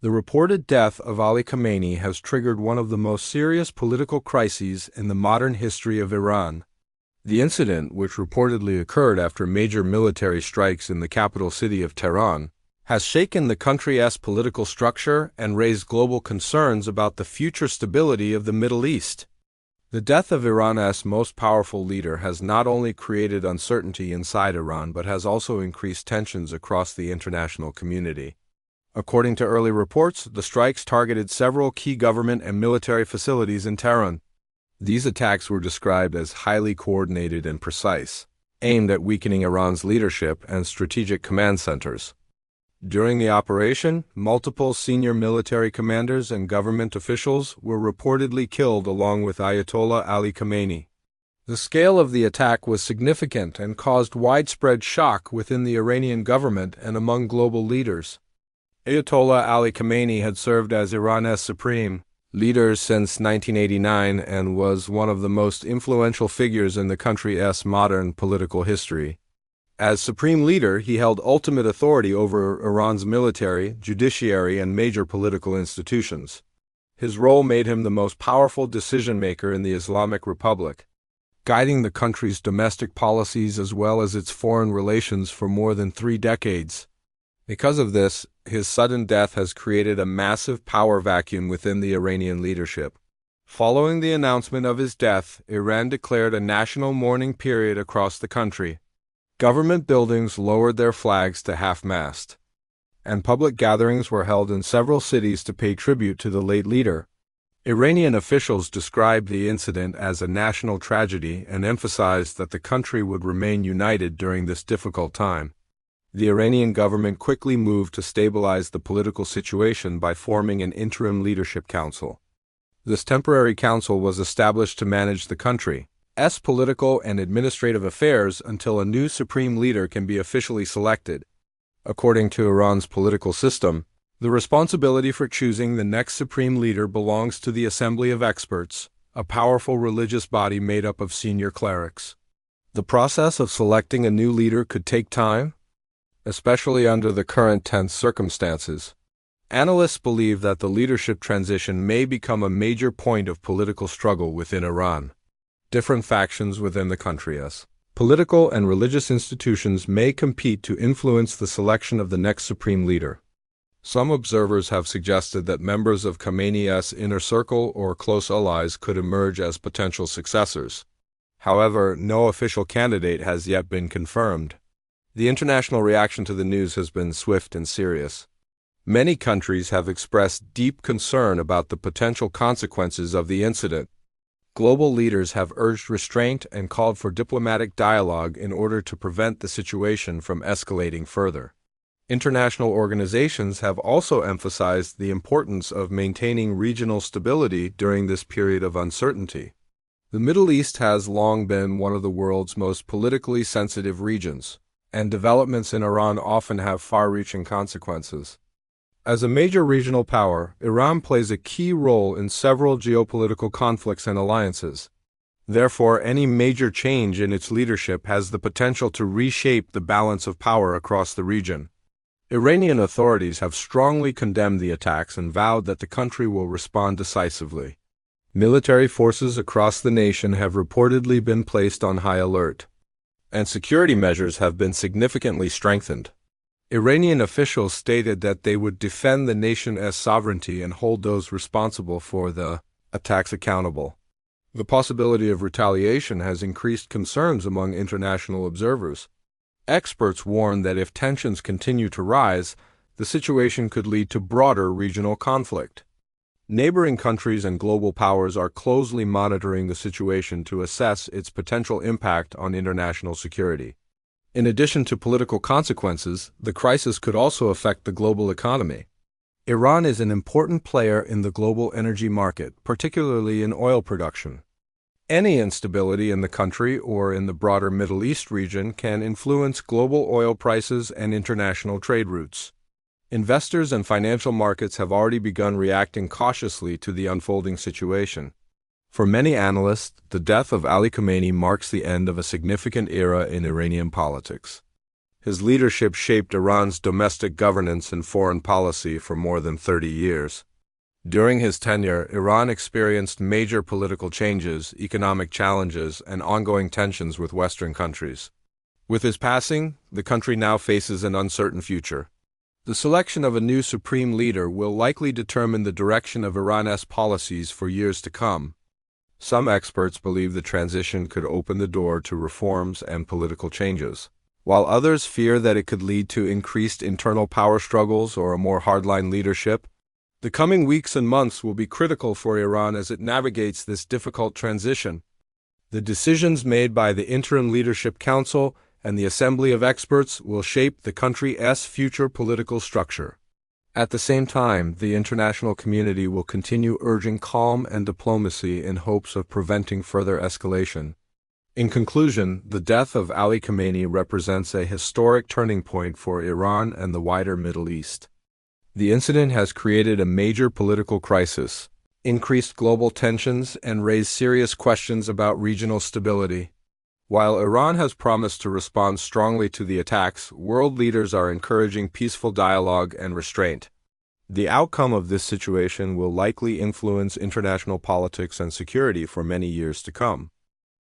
The reported death of Ali Khamenei has triggered one of the most serious political crises in the modern history of Iran. The incident, which reportedly occurred after major military strikes in the capital city of Tehran, has shaken the country's political structure and raised global concerns about the future stability of the Middle East. The death of Iran's most powerful leader has not only created uncertainty inside Iran but has also increased tensions across the international community. According to early reports, the strikes targeted several key government and military facilities in Tehran. These attacks were described as highly coordinated and precise, aimed at weakening Iran's leadership and strategic command centers. During the operation, multiple senior military commanders and government officials were reportedly killed along with Ayatollah Ali Khamenei. The scale of the attack was significant and caused widespread shock within the Iranian government and among global leaders. Ayatollah Ali Khamenei had served as Iran's supreme leader since 1989 and was one of the most influential figures in the country's modern political history. As supreme leader, he held ultimate authority over Iran's military, judiciary, and major political institutions. His role made him the most powerful decision-maker in the Islamic Republic, guiding the country's domestic policies as well as its foreign relations for more than 3 decades. Because of this, his sudden death has created a massive power vacuum within the Iranian leadership. Following the announcement of his death, Iran declared a national mourning period across the country. Government buildings lowered their flags to half-mast, and public gatherings were held in several cities to pay tribute to the late leader. Iranian officials described the incident as a national tragedy and emphasized that the country would remain united during this difficult time. The Iranian government quickly moved to stabilize the political situation by forming an interim leadership council. This temporary council was established to manage the country's political and administrative affairs until a new supreme leader can be officially selected. According to Iran's political system, the responsibility for choosing the next supreme leader belongs to the Assembly of Experts, a powerful religious body made up of senior clerics. The process of selecting a new leader could take time, especially under the current tense circumstances. Analysts believe that the leadership transition may become a major point of political struggle within Iran. Different factions within the country's political and religious institutions may compete to influence the selection of the next supreme leader. Some observers have suggested that members of Khamenei's inner circle or close allies could emerge as potential successors. However, no official candidate has yet been confirmed. The international reaction to the news has been swift and serious. Many countries have expressed deep concern about the potential consequences of the incident. Global leaders have urged restraint and called for diplomatic dialogue in order to prevent the situation from escalating further. International organizations have also emphasized the importance of maintaining regional stability during this period of uncertainty. The Middle East has long been one of the world's most politically sensitive regions, and developments in Iran often have far-reaching consequences. As a major regional power, Iran plays a key role in several geopolitical conflicts and alliances. Therefore, any major change in its leadership has the potential to reshape the balance of power across the region. Iranian authorities have strongly condemned the attacks and vowed that the country will respond decisively. Military forces across the nation have reportedly been placed on high alert, and security measures have been significantly strengthened. Iranian officials stated that they would defend the nation's sovereignty and hold those responsible for the attacks accountable. The possibility of retaliation has increased concerns among international observers. Experts warn that if tensions continue to rise, the situation could lead to broader regional conflict. Neighboring countries and global powers are closely monitoring the situation to assess its potential impact on international security. In addition to political consequences, the crisis could also affect the global economy. Iran is an important player in the global energy market, particularly in oil production. Any instability in the country or in the broader Middle East region can influence global oil prices and international trade routes. Investors and financial markets have already begun reacting cautiously to the unfolding situation. For many analysts, the death of Ali Khamenei marks the end of a significant era in Iranian politics. His leadership shaped Iran's domestic governance and foreign policy for more than 30 years. During his tenure, Iran experienced major political changes, economic challenges, and ongoing tensions with Western countries. With his passing, the country now faces an uncertain future. The selection of a new supreme leader will likely determine the direction of Iran's policies for years to come. Some experts believe the transition could open the door to reforms and political changes, while others fear that it could lead to increased internal power struggles or a more hardline leadership. The coming weeks and months will be critical for Iran as it navigates this difficult transition. The decisions made by the Interim Leadership Council and the Assembly of Experts will shape the country's future political structure. At the same time, the international community will continue urging calm and diplomacy in hopes of preventing further escalation. In conclusion, the death of Ali Khamenei represents a historic turning point for Iran and the wider Middle East. The incident has created a major political crisis, increased global tensions, and raised serious questions about regional stability. While Iran has promised to respond strongly to the attacks, world leaders are encouraging peaceful dialogue and restraint. The outcome of this situation will likely influence international politics and security for many years to come.